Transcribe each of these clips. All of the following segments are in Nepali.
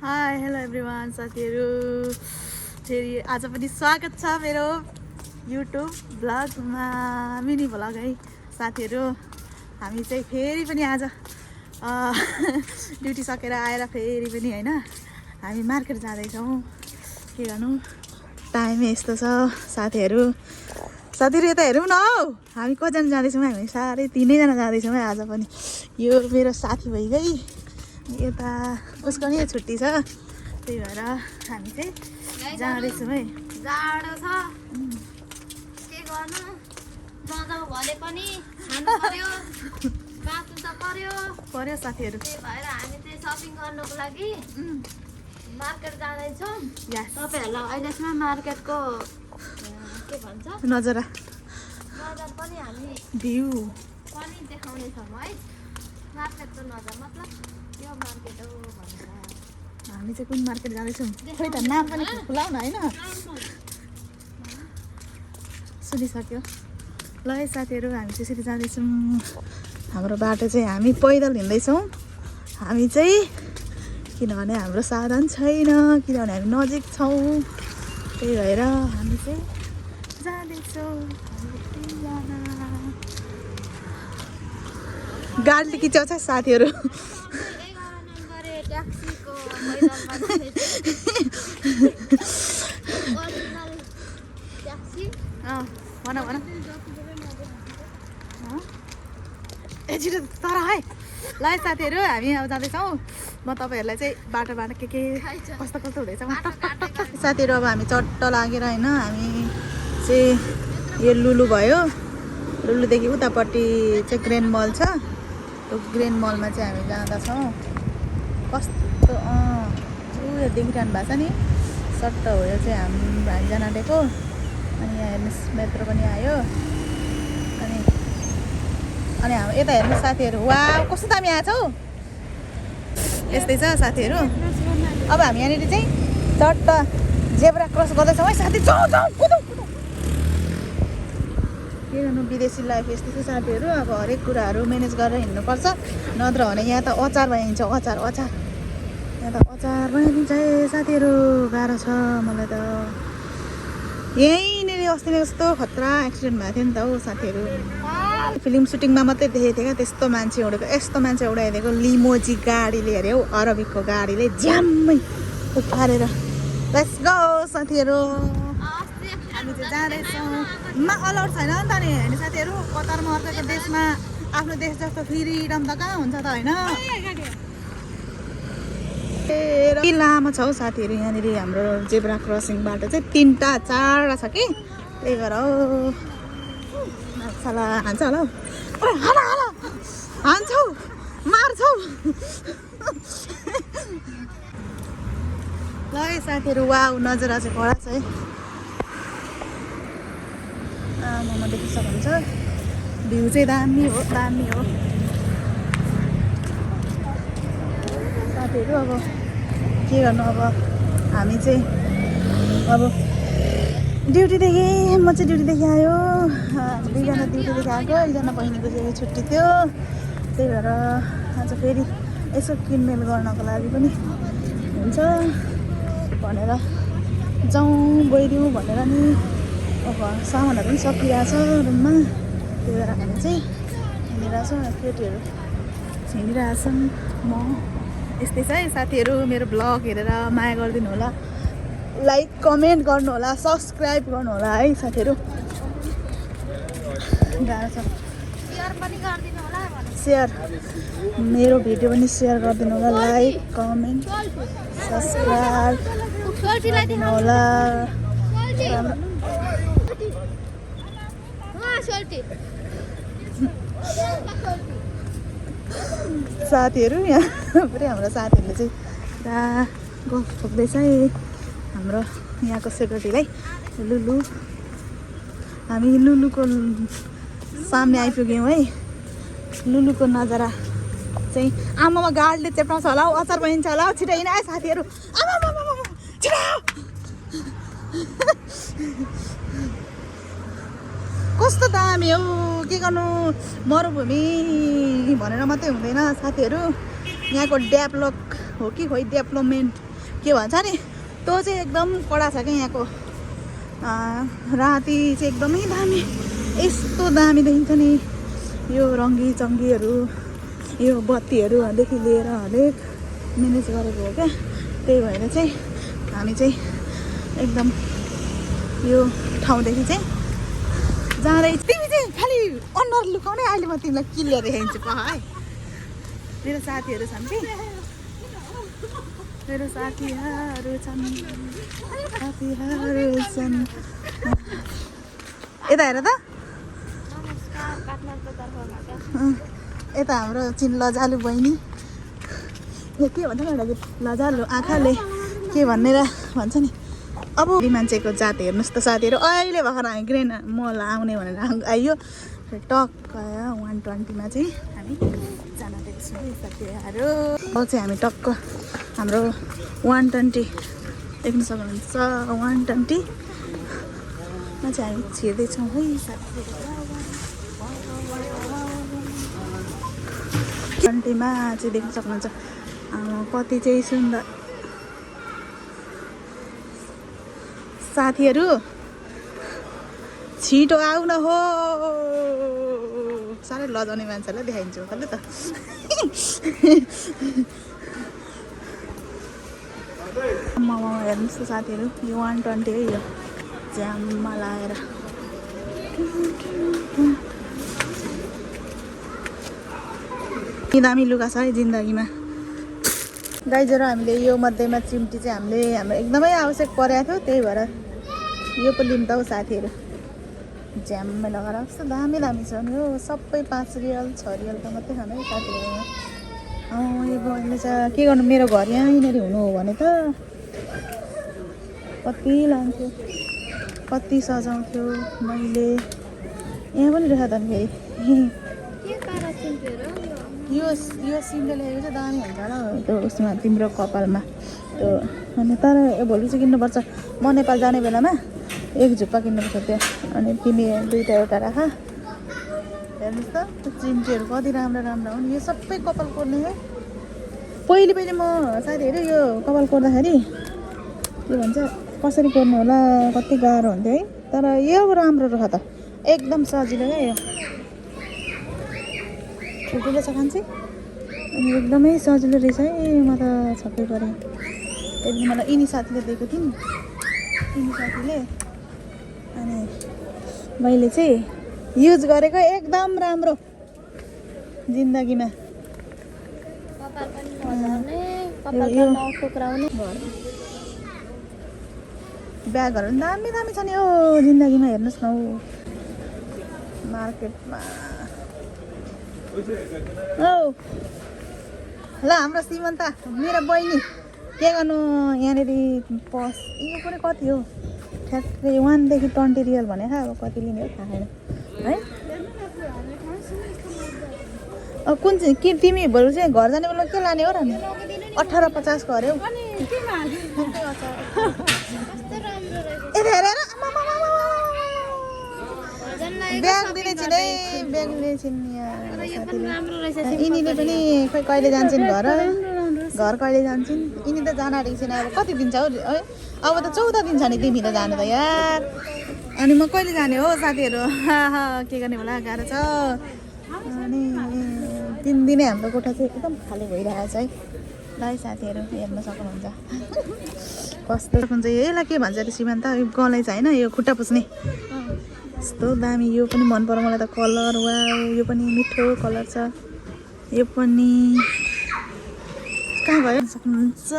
हाई हेलो एभ्रिवान साथीहरू फेरि आज पनि स्वागत छ मेरो युट्युब ब्लगमा मिनी ब्लग है साथीहरू। हामी चाहिँ फेरि पनि आज ड्युटी सकेर आएर फेरि पनि हैन हामी मार्केट जाँदैछौँ। के गर्नु टाइम यस्तो छ साथीहरू। साथीहरू यता हेरौँ न हौ, हामी कतिजना जाँदैछौँ? हामी साह्रै 3जना जाँदैछौँ है आज पनि। यो मेरो साथी भइगई, यता उसको नि छुट्टी छ, त्यही भएर हामी चाहिँ जाँदैछौँ है। जाडो छ के गर्नु, मजा भले पनि खानु पर्यो, बाँच्नु त पर्यो साथीहरू। त्यही भएर हामी चाहिँ सपिङ गर्नको लागि मार्केट जाँदैछौँ। तपाईँहरूलाई अहिलेसम्म मार्केटको के भन्छ नजरा नजर पनि हामी भ्यू पनि देखाउनेछौँ है। मार्केटको नजर मतलब यो मार्केट हो भनेर। हामी चाहिँ कुन मार्केट जाँदैछौँ खोइ त, नाम पनि खुलाउ न होइन, सुनिसक्यो ल है साथीहरू। हामी चाहिँ यसरी जाँदैछौँ। हाम्रो बाटो चाहिँ हामी पैदल हिँड्दैछौँ हामी चाहिँ, किनभने हाम्रो साधन छैन, किनभने हामी नजिक छौँ, त्यही भएर हामी चाहिँ जाँदैछौँ। गाडीले खिचाउँछ साथीहरू। भन भन ए छिटो तर है। ल है साथीहरू, हामी अब जाँदैछौँ। म तपाईँहरूलाई चाहिँ बाटोबाट के कस्तो कस्तो हुँदैछ साथीहरू। अब हामी चट्ट लागेर होइन हामी चाहिँ यो लुलु भयो, लुलुदेखि उतापट्टि चाहिँ ग्रेन मल छ, त्यो ग्रेन मलमा चाहिँ हामी जाँदैछौँ। कस्तो उयो देखिरहनु भएको छ नि, सट्ट हो यो चाहिँ हामीजना दिएको। अनि यहाँ हेर्नुहोस् मेट्रो पनि आयो। अनि हाम्रो यता हेर्नुहोस् साथीहरू, वा कस्तो दामी आएछ हौ। यस्तै छ साथीहरू। अब हामी यहाँनिर चाहिँ चट्ट जेब्रा क्रस गर्दैछौँ है साथी। जाउँ जाउँ कुदौँ कुदौँ। के गर्नु, विदेशी लाइफ यस्तै छ साथीहरू। अब हरेक कुराहरू म्यानेज गरेर हिँड्नुपर्छ, नत्र भने यहाँ त अचार भइन्छ। अचार यहाँ त अचार भइदिन्छ है साथीहरू। गाह्रो छ मलाई त। यहीँनिर अस्ति नै कस्तो खतरा एक्सिडेन्ट भएको थियो नि त हौ साथीहरू। फिल्म सुटिङमा मात्रै देखेको थिएँ क्या त्यस्तो मान्छे उडेको, यस्तो मान्छे उडाइदिएको लिमोजी गाडीले अरे हौ, अरबिकको गाडीले ज्याम्मै उफारेर। लेट्स गो साथीहरू, हामी चाहिँ जाँदैछौँ। अलाउड छैन नि त नि होइन साथीहरू, कतारमा अर्काको देशमा आफ्नो देश जस्तो फ्रिडम त कहाँ हुन्छ त होइन। लामो छ हौ साथीहरू यहाँनिर हाम्रो जेब्रा क्रसिङ बाटो चाहिँ 3टा 4वटा छ कि, त्यही भएर हौ हान्छ होला हौ। हान्छौ मार्छौ ल है साथीहरू। वाउ नजरा चाहिँ कडा छ है। आमामा देख्न सक्नुहुन्छ, भ्यू चाहिँ दामी हो साथीहरू। अब के गर्नु, अब हामी चाहिँ अब ड्युटीदेखि, म चाहिँ ड्युटीदेखि आयो, 2जना ड्युटीदेखि आएको, एकजना बहिनीको चाहिँ छुट्टी थियो, त्यही भएर आज फेरि यसो किनमेल गर्नको लागि पनि हुन्छ भनेर जाउँ गइदिउँ भनेर नि। अब सामानहरू पनि सकिरहेछ रुममा, त्यही भएर हामी चाहिँ हिँडिरहेछौँ। केटीहरू हिँडिरहेछन्। म यस्तै छ है साथीहरू। मेरो ब्लग हेरेर माया गरिदिनु होला, लाइक कमेन्ट गर्नु होला, सब्सक्राइब गर्नु होला है साथीहरू। गाह्रो छ। सेयर, मेरो भिडियो पनि सेयर गरिदिनु होला, लाइक कमेन्ट सब्सक्राइब गरिदिनु होला साथीहरू। यहाँ पुरै हाम्रो साथीहरूले चाहिँ पुरा गफ ठोक्दैछ है हाम्रो यहाँको सेक्युरिटीलाई। लुलु, हामी लुलुको सामने आइपुग्यौँ है। लुलुको नजारा चाहिँ आमामा गाडीले चेप्टाउँछ होला हौ, अचार बनिन्छ होला हौ। छिटो हिँड आयो साथीहरू, आमा छिटो। कस्तो दामी हौ, के गर्नु, मरुभूमि भनेर मात्रै हुँदैन साथीहरू। यहाँको डेभलप हो कि खोइ डेभलपमेन्ट के भन्छ नि त्यो चाहिँ एकदम कडा छ क्या यहाँको राति चाहिँ एकदमै दामी यस्तो दामी देखिन्छ नि यो रङ्गी चङ्गीहरू यो बत्तीहरूदेखि लिएर हरेक म्यानेज गरेको हो क्या त्यही भएर चाहिँ हामी चाहिँ एकदम यो ठाउँदेखि चाहिँ जाँदै तिमी चाहिँ खालि अनुहार लुकाउने अहिले म तिमीलाई क्लियर देखाइदिन्छु पह है मेरो साथीहरू छन् कि मेरो साथीहरू छन् यता हेर त यता हाम्रो चिन लजालु बहिनी के भन्छ नि एउटा लजालु आँखाले के भनेर भन्छ नि अब मान्छेको जात हेर्नुहोस् त साथीहरू अहिले भर्खर हामी ग्रेन मल आउने भनेर आइयो टक्क 120मा चाहिँ हामी जाँदैछौँ साथीहरू अब चाहिँ हामी टक्क हाम्रो 120 देख्न सक्नुहुन्छ 120मा चाहिँ हामी छिर्दैछौँ है साथीहरू 120मा चाहिँ देख्न सक्नुहुन्छ कति चाहिँ सुन्दर साथीहरू छिटो आउन हो साह्रै लजाउने मान्छेलाई देखाइदिन्छु कसले त हेर्नुहोस् त साथीहरू यो 120 है यो ज्याममा लाएर दामी लुगा छ है जिन्दगीमा गाइजहरू हामीले यो मध्येमा चिम्टी चाहिँ हाम्रो एकदमै आवश्यक परेको थियो त्यही भएर यो पो लिउँ त हौ साथीहरू ज्याममै लगाएर कस्तो दामी दामी छ नि हो सबै 5 रियल 6 रियलको मात्रै खानु है साथीहरू यो बहिनीले चाहिँ के गर्नु मेरो घर यहीँनिर हुनु हो भने त कति लान्थ्यो कति सजाउँथ्यो मैले यहाँ पनि रहेछ त फेरि यो सिङ्गल हेरेको चाहिँ दामी हुन्छ होला त्यो उसमा तिम्रो कपालमा त्यो अनि तर भोलि चाहिँ किन्नुपर्छ म नेपाल जाने बेलामा एक झुप्पा किन्नुपर्छ त्यो अनि तिमी दुईवटा एउटा राख हेर्नुहोस् त त्यो चिम्टीहरू कति राम्रो राम्रो हो नि यो सबै कपाल कोर्ने है पहिले म साथीहरू यो कपाल कोर्दाखेरि के भन्छ कसरी कोर्नु होला कति गाह्रो हुन्थ्यो है तर यो राम्रो रहेछ त एकदम सजिलो क्या यो ठुल्ठुलो छ खान्छे अनि एकदमै सजिलो रहेछ है म त छक्कै परेँ त्यति मलाई यिनी साथीले दिएको थिएँ नि यिनी साथीले अनि मैले चाहिँ युज गरेको एकदम राम्रो जिन्दगीमा ब्यागहरू पनि दामी दामी छ नि हो जिन्दगीमा हेर्नुहोस् न हौ मार्केटमा औ ल हाम्रो श्रीमन्त मेरो बहिनी के गर्नु यहाँनिर पस यो पनि कति हो ठ्याक्कै 1 देखि 20 रियल भने अब कति लिने हो थाहा छैन है अब कुन चाहिँ के तिमी भोलि चाहिँ घर जाने बेला के लाने हो र नि 1850 को अरे हौ ब्याग दिने छिन् है ब्याग दिने छिन् यिनीले पनि खोइ कहिले जान्छन् घर कहिले जान्छन् यिनी त जान आँटेको छैन अब कति दिन छ हौ है अब त 14 दिन छ नि तिमी त जानु त यार अनि म कहिले जाने हो साथीहरू के गर्ने होला गाह्रो छ अनि 3 दिनै हाम्रो कोठा चाहिँ एकदम खाली भइरहेको छ है ल है साथीहरू हेर्न सक्नुहुन्छ कस्तो हुन्छ यसलाई के भन्छ अरे श्रीमन्त यो गलैँचा होइन यो खुट्टा पुस्ने यस्तो दामी यो पनि मन पर्यो मलाई त कलर वा यो पनि मिठो कलर छ यो पनि कहाँ गयो सक्नुहुन्छ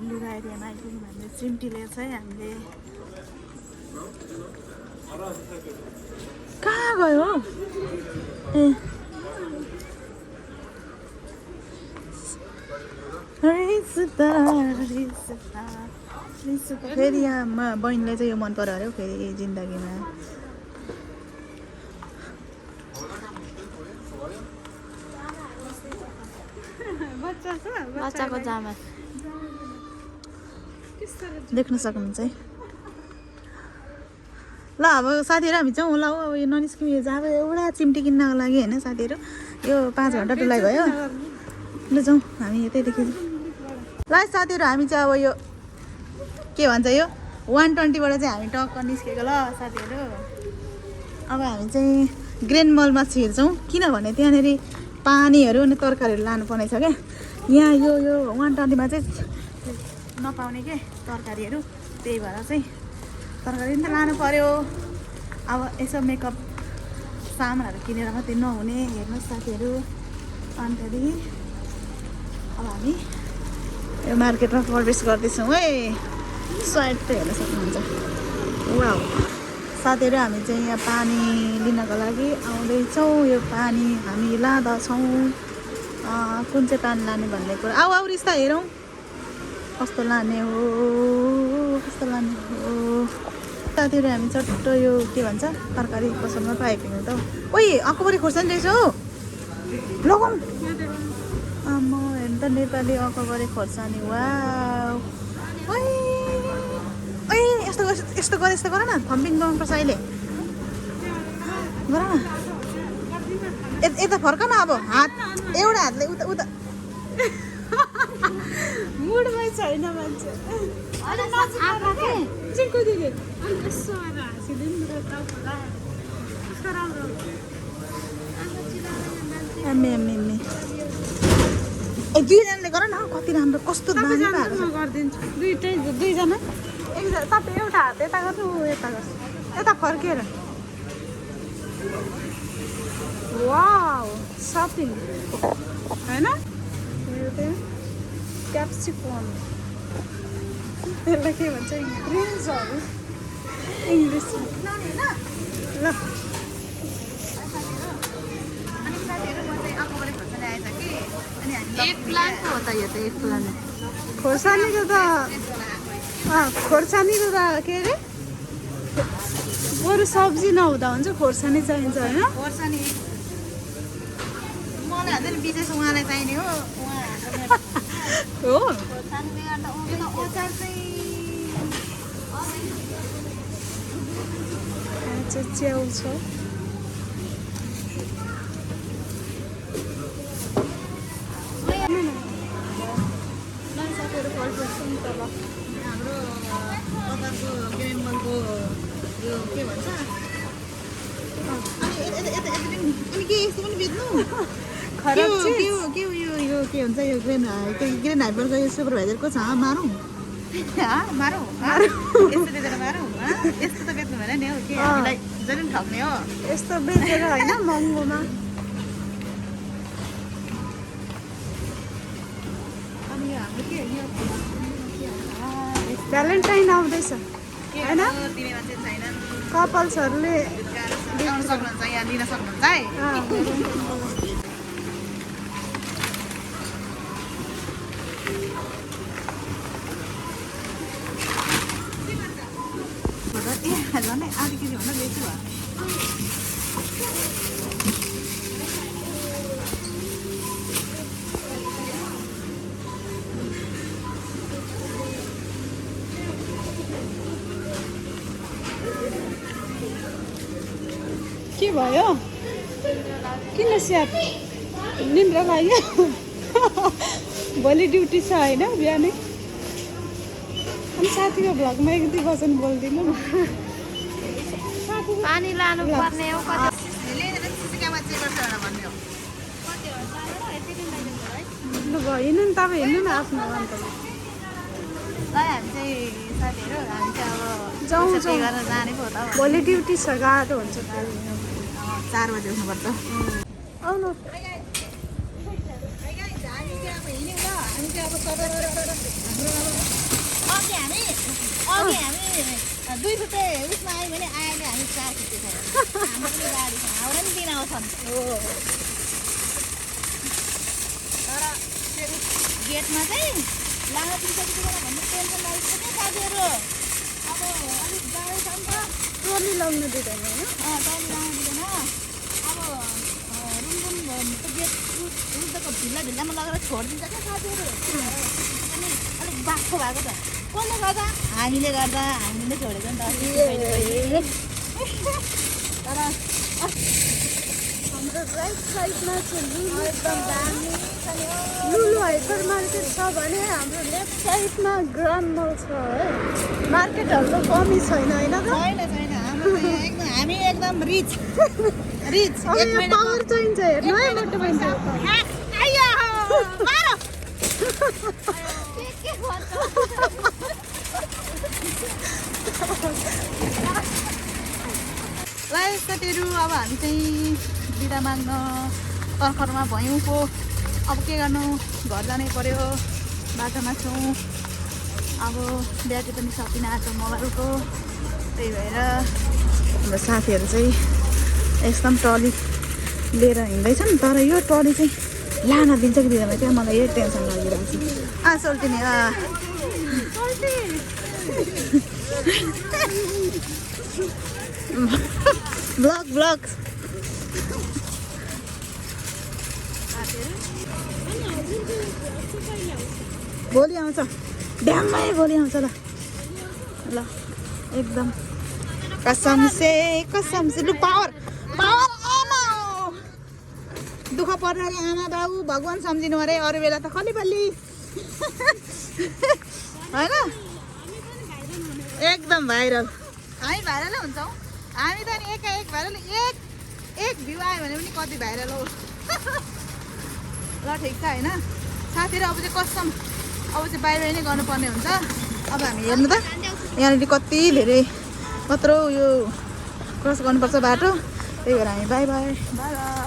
लुगा एरियामा आइपुग्यौँ हामीले चिम्टी लिएको छ है हामीले कहाँ गयो फेरि यहाँ बहिनीले चाहिँ यो मन पर्यो अरे फेरि जिन्दगीमा बच्चाको जामा देख्न सक्नुहुन्छ है ल अब साथीहरू हामी जाउँ ल अब यो ननिस्क्यौँ यो जब एउटा चिम्टी किन्नको लागि होइन साथीहरू यो 5 घन्टा डुलाइ भयो ल जाउँ हामी यतैदेखि ल साथीहरू हामी चाहिँ अब यो के भन्छ यो 120बाट चाहिँ हामी टक्क निस्केको ल साथीहरू। अब हामी चाहिँ ग्रेन मलमा छिर्छौँ किनभने त्यहाँनिर पानीहरू अनि तरकारीहरू लानुपर्ने छ क्या। यहाँ यो 120मा चाहिँ नपाउने के तरकारीहरू, त्यही भएर चाहिँ तरकारी पनि त लानु पर्यो। अब यसो मेकअप सामानहरू किनेर मात्रै नहुने, हेर्नुहोस् साथीहरू। अनि त्यहाँदेखि अब हामी यो मार्केटमा प्रवेश गर्दैछौँ है। साइड त हेर्न सक्नुहुन्छ। वाउ साथीहरू हामी चाहिँ यहाँ पानी लिनको लागि आउँदैछौँ। यो पानी हामी लाँदैछौँ। कुन चाहिँ पानी लाने भन्ने कुरा आऊ रिस्ता हेरौँ कस्तो लाने हो, कस्तो लाने हो। साथीहरू हामी चट्ट यो के भन्छ तरकारी पसलमा पाइपुग्नु त। ओइ अकबरी खोर्सानी रहेछ हौ, लगाउँ। आम्मा हेर्नु त नेपाली अकबरी खोर्सानी। वाउ ओइ ओइ यस्तो गर न, थम्पिङ गर्नुपर्छ अहिले। गर न यता फर्क न। अब हात एउटा हातले उता मुडमै छैन मान्छे। ए दुईजनाले गर न, कति राम्रो कस्तो बानी गरिदिन्छु। दुईजना एकजना तपाईँ एउटा हात यता गर्नु, यता गर्छु, यता फर्केर। वाउ सपिङ होइन, क्याप्सिकम त्यसलाई के भन्छ ग्रिन्सहरू इङ्ग्लिसमा ल। खोर्सानीको त के अरे बरु सब्जी नहुँदा हुन्छ, खोर्सानी चाहिन्छ होइन। खोर्सानी मलाई हाल्दैन, विशेष उहाँलाई चाहिने हो। हो च्याउ छ। हाम्रो कतारको ग्रेन मलको यो के भन्छ अनि के यस्तो पनि बेच्नु खराब के यो के हुन्छ यो ग्रेन हाइपरको यो सुपरभाइजरको छ मारौँ मारौँ यस्तो बेचेर मारौँ। यस्तो त बेच्नु भएन नि हौ, के हामीलाई जहिले पनि ठग्ने हो यस्तो बेचेर होइन महँगोमा। अनि हाम्रो के भ्यालेन्टाइन आउँदैछ होइन, कपल्सहरूले लिन सक्नुहुन्छ, यहाँ लिन सक्नुहुन्छ है। झन् आधी केजी भन्दा बेसी भयो। के भयो किन स्याप निन्द्रा लाग्यो? भोलि ड्युटी छ होइन बिहानै। अनि साथीको भ्लगमा एक दुई वचन बोलिदिनु न। पानी लानु पर्ने हो, ल भयो हिँड्नु नि, तपाईँ हिँड्नु न आफ्नो अन्त। हामी चाहिँ साथीहरू हामी चाहिँ अब जाउँ गरेर जाने पो त। भोलि ड्युटी छ, गाह्रो हुन्छ। 4 बजे उठ्नुपर्छ। आउनु अघि हामी 2 रुपियाँ उसमा आयो भने आएर हामी 4 रुपियाँ छ। हाम्रो पनि गाडी छ, हाम्रो पनि दिन आउँछन्। तर त्यो गेटमा चाहिँ लाँगा पिसकेर भन्ने टेन्सन लागिसक्यो साथीहरू। अब अलिक गाडी छ नि त, ट्रली लाउनु दिँदैन होइन, ट्रली लाउनु दिँदैन। अब रुम त गेट रुद्दको ढिल्लामा लगेर छोडिदिन्छ क्या साथीहरू। अनि अलिक बाक्सो भएको छ, कसले गर्दा हामीले छोडेको नि त। तर हाम्रो राइट साइडमा चाहिँ लुलु एकदम दामी छ नि लुलु हाइपर मार्केट छ भने हाम्रो लेफ्ट साइडमा ग्रान्ड मल छ है मार्केटहरूको कमी छैन होइन त छैन छैन हाम्रो त यहाँ एकदम हामी एकदम रिच रिच अब एक यहाँ महिना पावर चाहिन्छ हेर्नु है मोटो मान्छे आइया मारो के भन्छ ल साथीहरू अब हामी चाहिँ बिदा माग्न तर्खरमा भयौँ पो अब के गर्नु घर जानै पर्यो बाटोमा छौँ अब ब्याट्री पनि सकिन आएको मोबाइलको त्यही भएर हाम्रो साथीहरू चाहिँ एकदम ट्रली लिएर हिँड्दैछन् तर यो ट्रली चाहिँ लान दिन्छ कि दिँदैन क्या मलाई यही टेन्सन लागिरहेको छ सोल्टिनी ब्लग ब्लग भोलि आउँछ ड्याममै भोलि आउँछ ल ल एकदम कसम से लु पावर पावर आमा दुःख पर्ने आमा बाबु भगवान् सम्झिनु अरे अरू बेला त खलिबल्ली होइन एकदम भाइरल हामी भाइरलै हुन्छौँ हामी त नि एकाएक भाइरल एक भ्यू आयो भने पनि कति भाइरल हो ल ठिक छ होइन साथीहरू अब चाहिँ कसम अब चाहिँ बाहिर नै गर्नुपर्ने हुन्छ अब हामी हेर्नु त यहाँनिर कति धेरै कत्रो यो क्रस गर्नुपर्छ बाटो त्यही भएर हामी बाई बाई बाई बाई